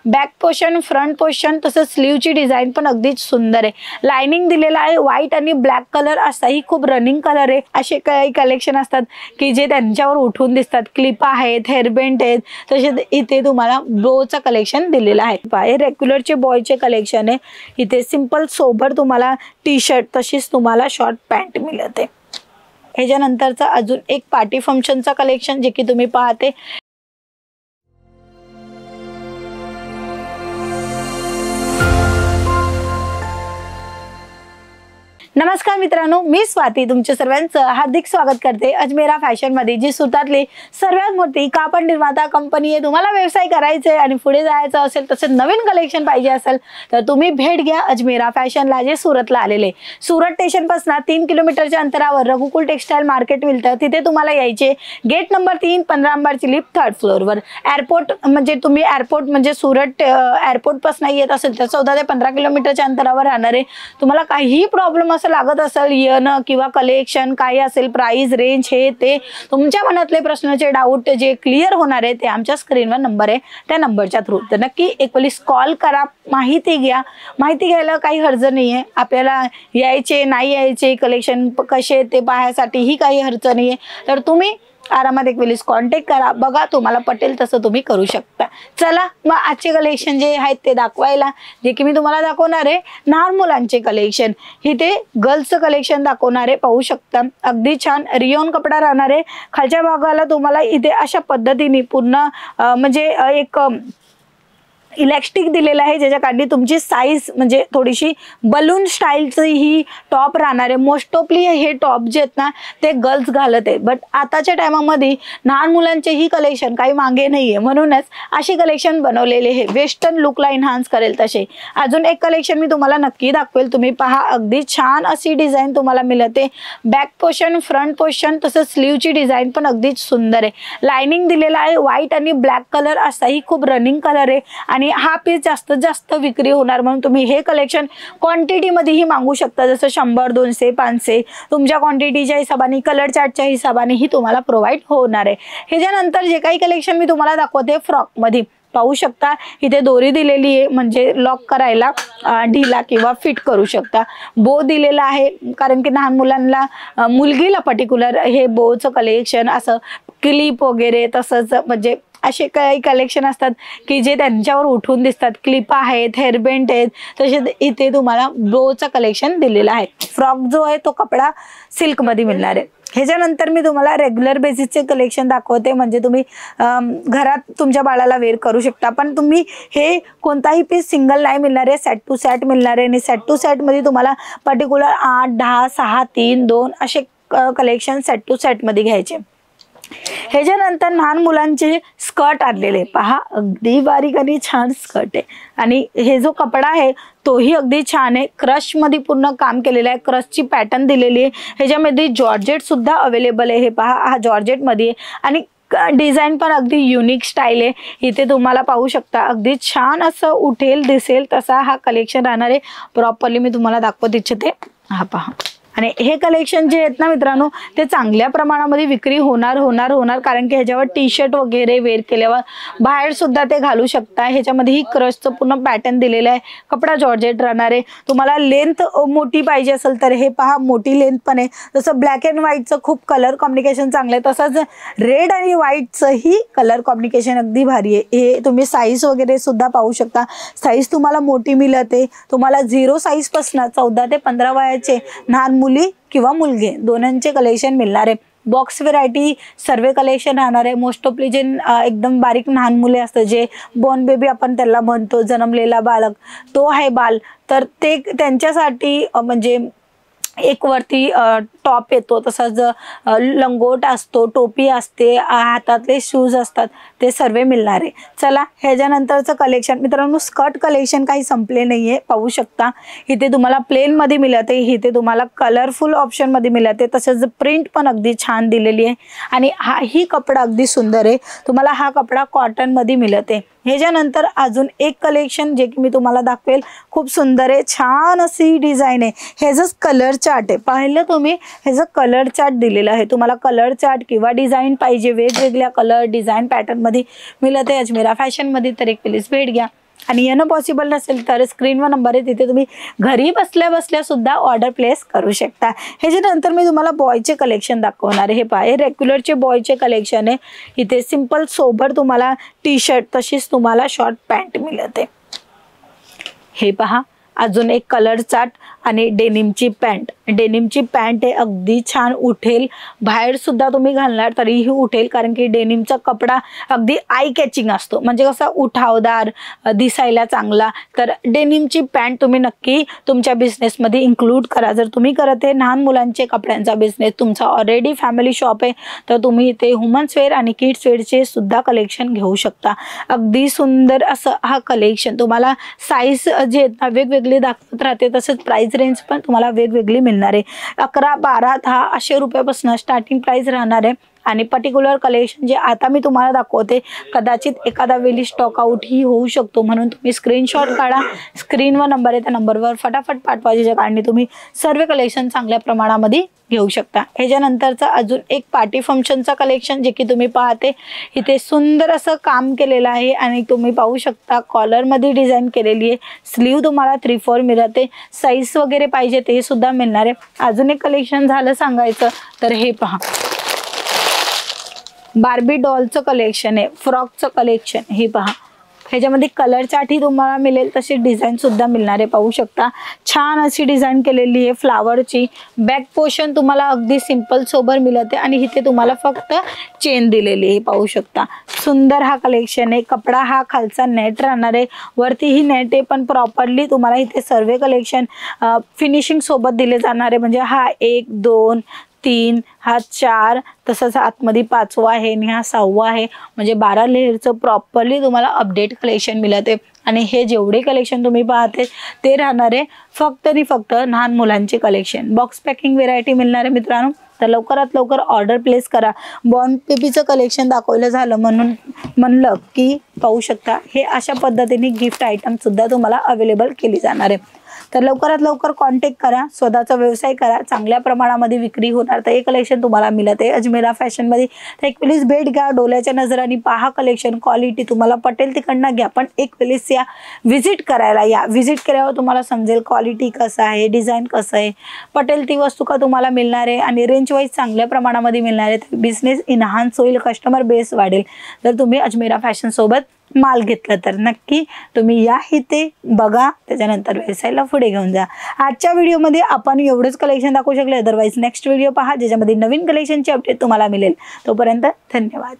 Back portion, front portion तसंच स्लीवची design पण अगदीच सुंदर आहे। लाइनिंग दिलेला आहे, व्हाईट आणि ब्लॅक कलर असाही खूप रनिंग कलर आहे। असे काही कलेक्शन असतात की जे त्यांच्यावर उठून दिसतात। क्लिप आहेत, हेअरबँड आहेत, तसेच इथे तुम्हाला बोचं कलेक्शन दिलेलं आहे। रेग्युलरचे बॉयचे कलेक्शन आहे। इथे सिंपल सोबर तुम्हाला टी शर्ट तशीच तुम्हाला शॉर्ट पॅन्ट मिळते। ह्याच्यानंतरचा अजून एक पार्टी फंक्शनचा कलेक्शन जे की तुम्ही पाहते। नमस्कार मित्रांनो, मी स्वाती तुमच्या सर्वांचं हार्दिक स्वागत करते अजमेरा फॅशन मध्ये, जी सुरतातली सर्वात मोठी कापड निर्माता कंपनी आहे। तुम्हाला व्यवसाय करायचा आहे आणि पुढे जायचं असेल, तसेच नवीन कलेक्शन पाहिजे असेल तर तुम्ही भेट घ्या अजमेरा फॅशनला, जे सुरतला आलेले। सुरत स्टेशन पासून 3 किलोमीटरच्या अंतरावर रघुकुल टेक्सटाईल मार्केट मिळतं, तिथे तुम्हाला यायचे। गेट नंबर 3, 15 नंबरची लिफ्ट 3rd फ्लोअरवर। एअरपोर्ट म्हणजे तुम्ही एअरपोर्ट म्हणजे सुरत एअरपोर्ट पासून येत असेल तर 14 ते 15 किलोमीटरच्या अंतरावर राहणार आहे। तुम्हाला काही प्रॉब्लेम लागत असेल येणं किंवा कलेक्शन काही असेल, प्राइस रेंज हे ते तुमच्या मनातले प्रश्नाचे डाऊट जे क्लिअर होणार आहे ते आमच्या स्क्रीनवर नंबर आहे, त्या नंबरच्या थ्रू तर नक्की एक वेळेस कॉल करा, माहिती घ्या। माहिती घ्यायला काही हरज नाहीये, आपल्याला यायचे नाही यायचे कलेक्शन कसे ते पाहण्यासाठीही काही हरज नाहीये, तर तुम्ही आरामात एक वेळेस कॉन्टॅक्ट करा, बघा तुम्हाला पटेल तसं तुम्ही करू शकता। चला मग आजचे कलेक्शन जे आहेत ते दाखवायला, जे की मी तुम्हाला दाखवणार आहे लहान मुलांचे कलेक्शन। इथे गर्ल्सचं कलेक्शन दाखवणार आहे, पाहू शकता अगदी छान रियोन कपडा राहणार आहे। खालच्या भागाला तुम्हाला इथे अशा पद्धतीने पूर्ण म्हणजे एक इलास्टिक दिलेला आहे, ज्याच्या काढली तुमची साईज म्हणजे थोडीशी बलून स्टाईलचं ही टॉप राहणार आहे। मोस्ट ऑफली हे टॉप जे आहेत ना ते गर्ल्स घालत आहेत, बट आताच्या टायमामध्ये लहान मुलांचे ही कलेक्शन काही मागे नाहीये, म्हणूनच अशी कलेक्शन बनवलेले आहे, वेस्टर्न लुकला एनहान्स करेल तसे। अजून एक कलेक्शन मी तुम्हाला नक्की दाखवेल, तुम्ही पहा अगदी छान अशी डिझाइन तुम्हाला मिळते। बॅक पोर्शन, फ्रंट पोर्शन तसंच स्लीवची डिझाइन पण अगदीच सुंदर आहे। लाइनिंग दिलेला आहे, व्हाईट आणि ब्लॅक कलर असाही खूप रनिंग कलर आहे आणि हा पीस जास्तीत जास्त विक्री होणार, म्हणून तुम्ही हे कलेक्शन क्वांटिटी मध्येही मागू शकता, जसं 100, 200, 500 तुमच्या क्वांटिटीच्या हिशोबाने, कलर चार्टच्या हिशोबाने ही तुम्हाला प्रोव्हाइड होणार आहे। ह्याच्यानंतर जे काही कलेक्शन मी तुम्हाला दाखवते फ्रॉक मध्ये, पाहू शकता इथे दोरी दिलेली आहे, म्हणजे लॉक करायला ढिला किंवा फिट करू शकता। बो दिलेला आहे, कारण की लहान मुलांना मुलगीला पर्टिक्युलर हे बोचं कलेक्शन असं क्लिप वगैरे तसंच म्हणजे असे काही कलेक्शन असतात की जे त्यांच्यावर उठून दिसतात। क्लिप आहेत, हेअरबँड आहेत, तसेच इथे तुम्हाला बोचं कलेक्शन दिलेलं आहे। फ्रॉक जो आहे तो कपडा सिल्क मध्ये मिळणार आहे। ह्याच्यानंतर मी तुम्हाला रेग्युलर बेसिसचे कलेक्शन दाखवते, म्हणजे तुम्ही घरात तुमच्या बाळाला वेअर करू शकता, पण तुम्ही हे कोणताही पीस सिंगल नाही मिळणार आहे, सेट टू सेट मिळणार आहे। आणि सेट टू सेट मध्ये तुम्हाला पर्टिक्युलर 8, 10, 6, 3, 2 असे कलेक्शन सेट टू सेट मध्ये घ्यायचे। ह्याच्यानंतर लहान मुलांचे स्कर्ट आणलेले, पहा अगदी बारीक आणि छान स्कर्ट आहे। आणि हे जो कपडा आहे तोही अगदी छान आहे, क्रश मध्ये पूर्ण काम केलेलं आहे, क्रशची पॅटर्न दिलेली आहे। ह्याच्यामध्ये जॉर्जेट सुद्धा अवेलेबल आहे, हे पहा हा जॉर्जेट मध्ये आणि डिझाइन पण अगदी युनिक स्टाईल आहे। इथे तुम्हाला पाहू शकता अगदी छान असं उठेल दिसेल तसा हा कलेक्शन राहणार आहे। प्रॉपरली मी तुम्हाला दाखवत इच्छिते, हा पहा। आणि हे कलेक्शन जे आहेत ना मित्रांनो ते चांगल्या प्रमाणामध्ये विक्री होणार, कारण की ह्याच्यावर टी शर्ट वगैरे वेअर केल्यावर बाहेर सुद्धा ते घालू शकता। ह्याच्यामध्ये ही क्रशचं पूर्ण पॅटर्न दिलेलं आहे, कपडा जॉर्जेट राहणार आहे। तुम्हाला लेंथ मोठी पाहिजे असेल तर हे पहा मोठी लेंथ पण आहे, जसं ब्लॅक अँड व्हाईटचं खूप कलर कॉम्बिनेशन चांगलं आहे, तसंच रेड आणि व्हाईटचं ही कलर कॉम्बिनेशन अगदी भारी आहे। हे तुम्ही साईज वगैरे सुद्धा पाहू शकता, साईज तुम्हाला मोठी मिळते। तुम्हाला 0 साईज पासून 14 ते 15 वयाचे लहान मुली किंवा मुलगे दोन्हींचे कलेक्शन मिळणार आहे। बॉक्स व्हरायटी सर्व कलेक्शन राहणार आहे। मोस्ट ऑफली जे एकदम बारीक लहान मुले असतात, जे बॉर्न बेबी आपण त्याला म्हणतो, जन्मलेला बालक तो आहे बाल, तर ते त्यांच्यासाठी म्हणजे एक वरती टॉप येतो, तसंच लंगोट असतो, टोपी असते, हातातले शूज असतात, ते सर्व मिळणार आहे। चला ह्याच्यानंतरचं कलेक्शन मित्रांनो, स्कर्ट कलेक्शन काही संपले नाहीये, पाहू शकता इथे तुम्हाला प्लेन मध्ये मिळते, इथे तुम्हाला कलरफुल ऑप्शन मध्ये मिळते, तसंच प्रिंट पण अगदी छान दिलेली आहे। आणि ही कपडा अगदी सुंदर आहे, तुम्हाला हा कपडा कॉटन मध्ये मिळते। ह्याच्यानंतर अजून एक कलेक्शन जे की मी तुम्हाला दाखवेल, खूप सुंदर आहे, छान अशी डिझाइन आहे। ह्याचं कलर चार्ट आहे, पाहिलं तुम्ही ह्याचं कलर चार्ट दिलेलं आहे। तुम्हाला कलर चार्ट किंवा डिझाइन पाहिजे वेगवेगळ्या कलर डिझाइन पॅटर्न मध्ये मिळते अजमेरा फॅशन मध्ये, तर एक प्लीज भेट घ्या। आणि येणं पॉसिबल नसेल तर स्क्रीनवर नंबर आहे, तिथे तुम्ही घरी बसल्या बसल्या सुद्धा ऑर्डर प्लेस करू शकता. ह्याच्यानंतर मी तुम्हाला बॉयचे कलेक्शन दाखवणार आहे. हे पहा, हे रेग्युलरचे बॉयचे कलेक्शन आहे. इथे सिंपल सोबत तुम्हाला टी शर्ट तशीच तुम्हाला शॉर्ट पॅन्ट मिळते. हे पहा, अजून एक कलर चार्ट आणि डेनिमची पॅन्ट. डेनिमची पॅन्ट आहे, अगदी छान उठेल, बाहेर सुद्धा तुम्ही घालणार तरीही उठेल, कारण की डेनिमचा कपडा अगदी आय कॅचिंग असतो, म्हणजे कसा उठावदार, दिसायला चांगला. तर डेनिमची पॅन्ट तुम्ही नक्की तुमच्या बिझनेसमध्ये इन्क्लूड करा. जर तुम्ही करत आहे लहान मुलांचे कपड्यांचा बिझनेस, तुमचा ऑलरेडी फॅमिली शॉप आहे, तर तुम्ही इथे वुमन्स वेअर आणि किड्स वेअरचे सुद्धा कलेक्शन घेऊ शकता. अगदी सुंदर असं हा कलेक्शन. तुम्हाला साईज जे आहेत ना वेगवेगळी दाखवत राहते, तसंच प्राइस रेंज पण तुम्हाला वेगवेगळी मिळणार आहे. 11, 12, 10 अशा रुपयापासून स्टार्टिंग प्राइस राहणार आहे. आणि पर्टिक्युलर कलेक्शन जे आता मी तुम्हाला दाखवते, कदाचित एखादा वेळी स्टॉक आउट ही होऊ शकतो, म्हणून तुम्ही स्क्रीनशॉट काढा. स्क्रीनवर नंबर आहे, त्या नंबरवर फटाफट पाठवा, ज्याच्या कारणे तुम्ही सर्व कलेक्शन चांगल्या प्रमाणामध्ये घेऊ शकता. ह्याच्यानंतरचा अजून एक पार्टी फंक्शनचा कलेक्शन, जे की तुम्ही पाहते इथे सुंदर असं काम केलेलं आहे आणि तुम्ही पाहू शकता कॉलरमध्ये डिझाईन केलेली आहे. स्लीव तुम्हाला 3/4 मिळते. साईज वगैरे पाहिजे ते सुद्धा मिळणार आहे. अजून एक कलेक्शन झालं सांगायचं तर हे पहा, बार्बी डॉलचं कलेक्शन आहे, फ्रॉकचं कलेक्शन. हे पहा, ह्याच्यामध्ये कलर चार्टही तुम्हाला मिळेल, तशी डिझाईन सुद्धा मिळणार आहे. पाहू शकता छान अशी डिझाईन केलेली आहे फ्लावरची. बॅक पोर्शन तुम्हाला अगदी सिंपल सोबर मिळते आणि इथे तुम्हाला फक्त चेन दिलेली आहे. पाहू शकता सुंदर हा कलेक्शन आहे. कपडा हा खालचा नेट राहणार आहे, वरतीही नेट आहे, पण प्रॉपरली तुम्हाला इथे सर्व कलेक्शन फिनिशिंग सोबत दिले जाणार आहे. म्हणजे हा 1, 2, 3, हा 4, तसंच आतमध्ये 5वा आहे आणि हा 6वा आहे. म्हणजे 12 लेअरचं प्रॉपरली तुम्हाला अपडेट कलेक्शन मिळते. आणि हे जेवढे कलेक्शन तुम्ही पाहते ते राहणार आहे फक्त आणि फक्त लहान मुलांचे कलेक्शन. बॉक्स पॅकिंग व्हेरायटी मिळणार आहे मित्रांनो. तर लवकरात लवकर ऑर्डर प्लेस करा. बॉर्न बेबीचं कलेक्शन दाखवलं झालं म्हणून म्हणलं की पाहू शकता हे अशा पद्धतीने गिफ्ट आयटम सुद्धा तुम्हाला अवेलेबल केली जाणार आहे. तर लवकरात लवकर कॉन्टॅक्ट करा, स्वतःचा व्यवसाय करा, चांगल्या प्रमाणामध्ये विक्री होणार. तर हे कलेक्शन तुम्हाला मिळत आहे अजमेरा फॅशनमध्ये. तर एक वेळेस भेट घ्या, डोळ्याच्या नजरांनी पहा कलेक्शन, क्वालिटी तुम्हाला पटेल तिकडनं घ्या, पण एक वेळेस या, व्हिजिट करायला या. व्हिजिट केल्यावर तुम्हाला समजेल क्वालिटी कसं आहे, डिझाईन कसं आहे, पटेल ती वस्तू का तुम्हाला मिळणार आहे आणि रेंज वाईज चांगल्या प्रमाणामध्ये मिळणार आहे. बिझनेस इन्हान्स होईल, कस्टमर बेस वाढेल. जर तुम्ही अजमेरा फॅशन सोबत माल घेतला तर नक्की तुम्ही या इथे बघा, त्याच्यानंतर व्यवसायाला पुढे घेऊन जा. आजच्या व्हिडिओमध्ये आपण एवढंच कलेक्शन दाखवू शकले. अदरवाईज नेक्स्ट व्हिडिओ पहा, ज्याच्यामध्ये नवीन कलेक्शनची अपडेट तुम्हाला मिळेल. तोपर्यंत धन्यवाद.